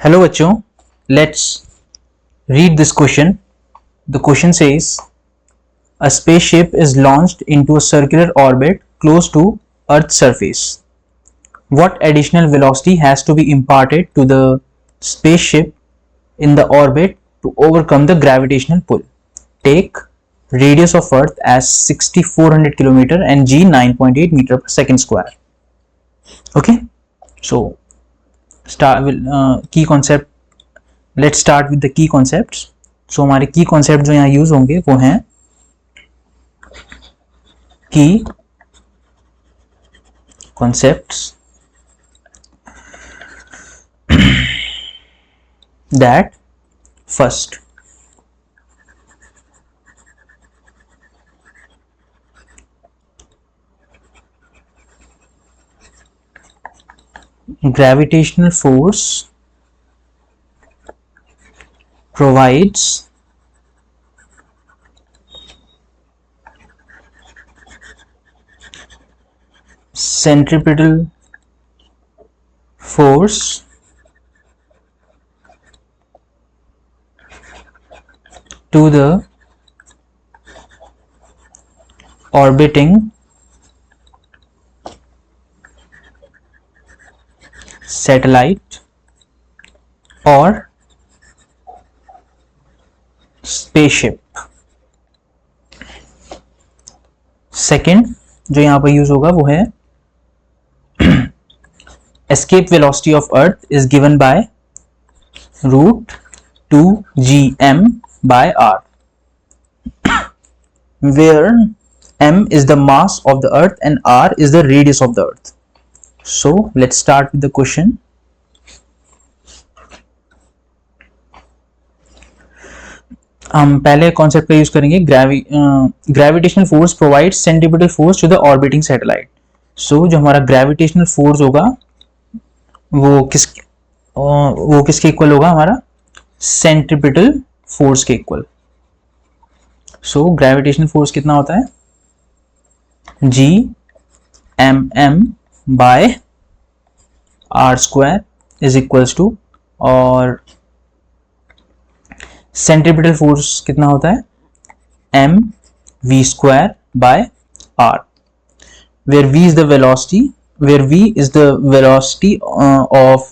Hello बच्चों, let's read this question. The question says a spaceship is launched into a circular orbit close to Earth's surface. What additional velocity has to be imparted to the spaceship in the orbit to overcome the gravitational pull? Take radius of Earth as 6400 km and g 9.8 meter per second square. Okay, so key concept. Let's start with the key concepts. So हमारे key concept जो यहाँ use होंगे वो हैं key concepts that first, gravitational force provides centripetal force to the orbiting satellite or spaceship. Second जो यहाँ पर use होगा वो है escape velocity of Earth is given by root 2gm by r, where m is the mass of the Earth and r is the radius of the Earth. So let's start with the question. हम पहले concept का use करेंगे. Gravitational force provides centripetal force to the orbiting satellite. So जो हमारा gravitational force होगा वो किसके equal होगा? हमारा सेंट्रीपिटल फोर्स के इक्वल. सो ग्रेविटेशनल फोर्स कितना होता है? G M M by R square is equals to, और सेंट्रीपिटल फोर्स कितना होता है? M V square by R, where v is the velocity of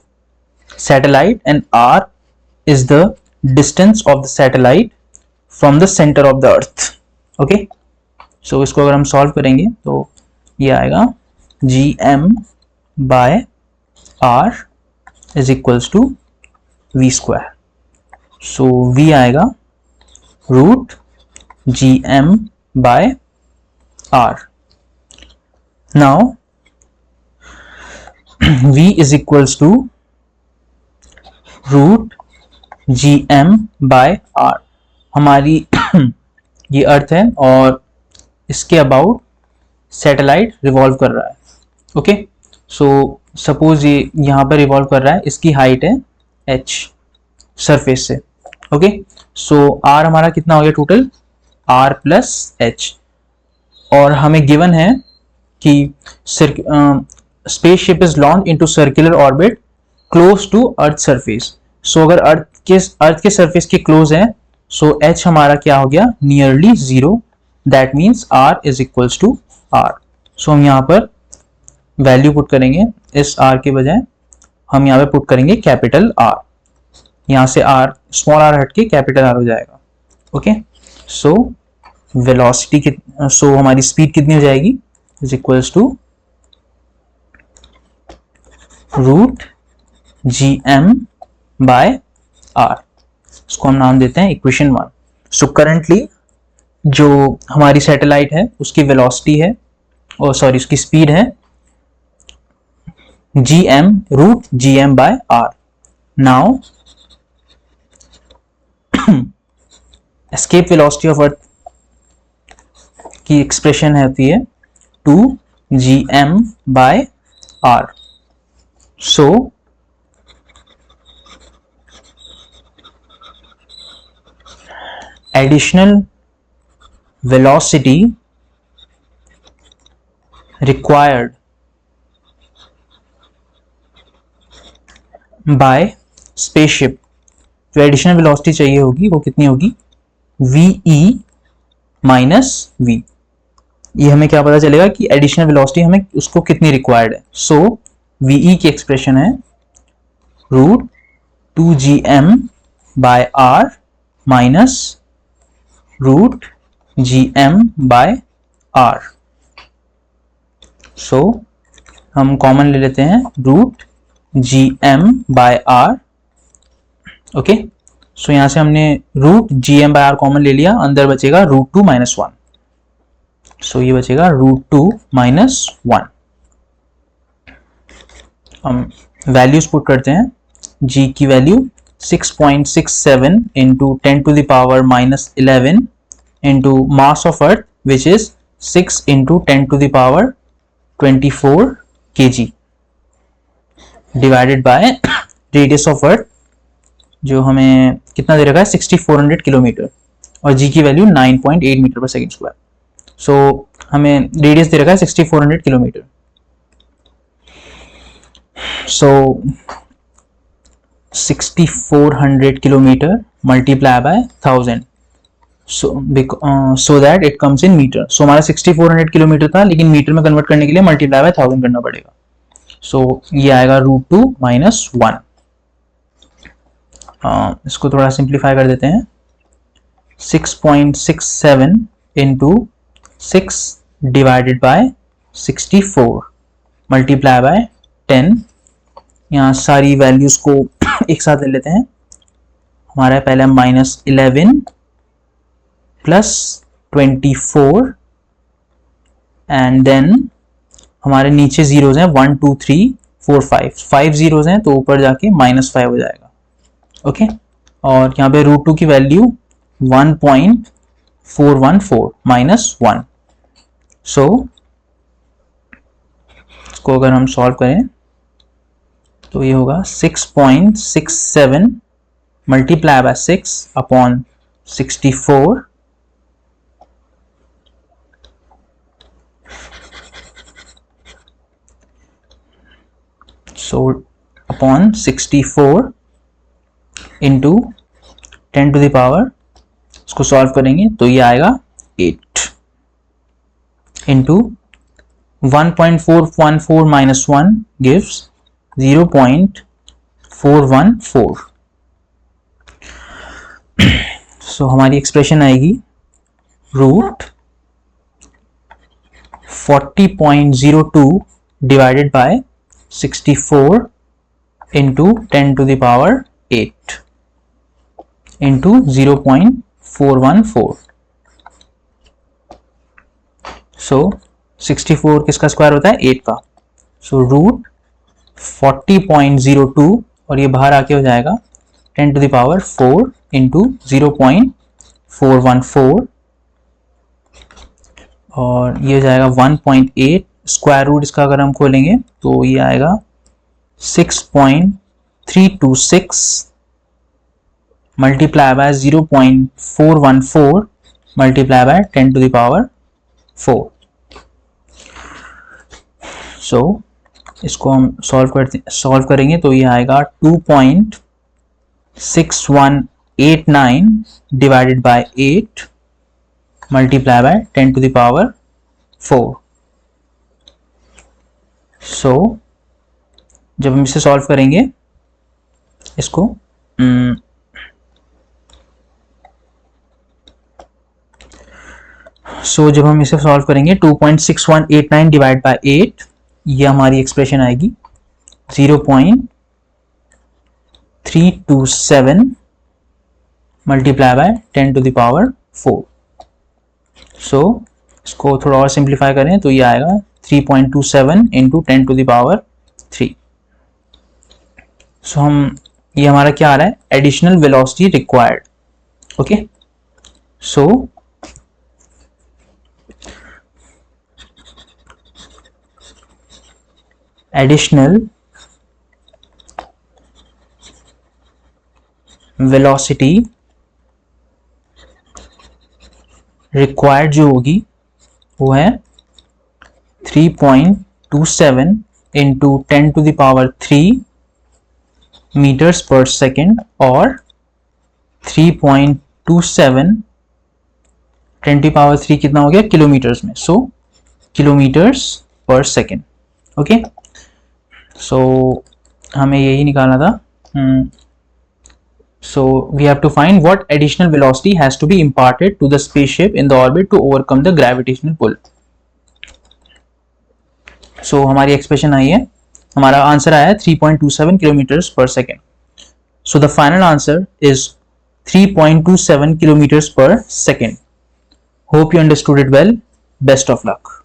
satellite and r is the distance of the satellite from the center of the earth. Okay, so इसको अगर हम solve करेंगे तो ये आएगा G M by R is equals to V square. So v आएगा root G M by R. Now v is equals to root gm by r. हमारी ये अर्थ है और इसके अबाउट सैटेलाइट रिवॉल्व कर रहा है. ओके, सो सपोज ये यहाँ पर रिवॉल्व कर रहा है, इसकी हाइट है h सरफेस से. ओके, सो r हमारा कितना हो गया टोटल? r plus h. और हमें गिवन है कि spaceship is launch into circular orbit close to earth surface. So अगर अर्थ के सरफेस के क्लोज है, सो h हमारा क्या हो गया? Nearly zero. That means r is equals to r. So हम यहाँ पर वैल्यू पुट करेंगे. इस r के बजाय हम यहाँ पे पुट करेंगे कैपिटल R. यहाँ से r स्मॉल r हट के कैपिटल R हो जाएगा. ओके, सो वेलोसिटी सो हमारी स्पीड कितनी हो जाएगी? is equals to root gm by r. इसको हम नाम देते हैं इक्वेशन 1. सो करंटली जो हमारी सैटेलाइट है उसकी वेलोसिटी है, और सॉरी उसकी स्पीड है gm root gm by r. Now escape velocity of earth की एक्सप्रेशन होती है 2gm by r. So additional velocity required by spaceship जो एडिशनल वेलोसिटी चाहिए होगी वो कितनी होगी, वी माइनस वी। ये हमें क्या पता चलेगा कि एडिशनल वेलोसिटी हमें उसको कितनी रिक्वायर्ड है। सो वी की एक्सप्रेशन है root 2gm by r minus root gm by r. So हम कॉमन ले लेते हैं root gm by r. Okay, so यहां से हमने root gm by r common ले लिया, अंदर बचेगा रूट 2 माइनस 1। सो ये बचेगा रूट 2 माइनस 1। हम वैल्यूज पुट करते हैं। g की value 6.67 into 10 to the power minus 11 into mass of earth which is 6 into 10 to the power 24 kg divided by radius of earth जो हमें कितना दे रखा है 6400 किलोमीटर, और g की वैल्यू 9.8 मीटर पर सेकेंड स्क्वायर। सो हमें रेडियस दे रखा है 6400 kilometre. So 6400 kilometre multiply by 1000, so that it comes in metre. So हमारा 6400 किलोमीटर था, लेकिन मीटर में कन्वर्ट करने के लिए मल्टीप्लाई बाय 1000 करना पड़ेगा। सो ये आएगा रूट 2 माइनस 1। इसको थोड़ा सिंप्लीफाई कर देते हैं। 6.67 into 6 divided by 64 multiply by 10। यहाँ सारी वैल्यूज को एक साथ ले लेते हैं। हमारा पहले माइनस 11 प्लस 24 एंड देन हमारे नीचे जीरोज हैं 1 2 3 4 5 जीरोज हैं, तो ऊपर जाके -5 हो जाएगा। ओके, और यहाँ पे रूट 2 की वैल्यू 1.414 माइनस 1। सो इसको अगर हम सॉल्व करें तो ये होगा 6.67 multiply by 6 upon 64 so upon 64 into 10 to the power, इसको सॉल्व करेंगे तो ये आएगा 8 इंटू 1.414 माइनस 1 गिव्स 0.414। सो हमारी एक्सप्रेशन आएगी root 40.02 divided by 64 into 10 to the power 8 into 0.414। So 64 किसका स्क्वायर होता है 8 का। सो रूट 40.02 और ये बाहर आके हो जाएगा 10 टू द पावर 4 इंटू 0.414 और ये हो जाएगा 1.8। स्क्वायर रूट इसका अगर हम खोलेंगे तो ये आएगा 6.326 multiply by 0.414 multiply by 10 to the power 4। So इसको हम सॉल्व करेंगे तो ये आएगा 2.6189 divided by 8 multiply by 10 to the power 4। So जब हम इसे सॉल्व करेंगे इसको जब हम इसे सॉल्व करेंगे 2.6189 डिवाइड बाय 8, ये हमारी एक्सप्रेशन आएगी 0.327 multiply by 10 to the power 4। So इसको थोड़ा और सिंप्लीफाई करें तो ये आएगा 3.27 into 10 to the power 3। So ये हमारा क्या आ रहा है additional velocity required. Okay, so additional velocity required जो होगी वो है 3.27 into 10 to the power 3 meters per second और 3.27 10 to power 3 कितना हो गया किलोमीटर्स में, सो किलोमीटर्स पर सेकेंड। ओके, सो हमें यही निकालना था। So we have to find what additional velocity has to be imparted to the spaceship in the orbit to overcome the gravitational pull. So हमारी एक्सप्रेशन आई है, हमारा आंसर आया है 3.27 किलोमीटर्स पर second. So the final answer is 3.27 kilometers per second. Hope you understood it well. Best of luck.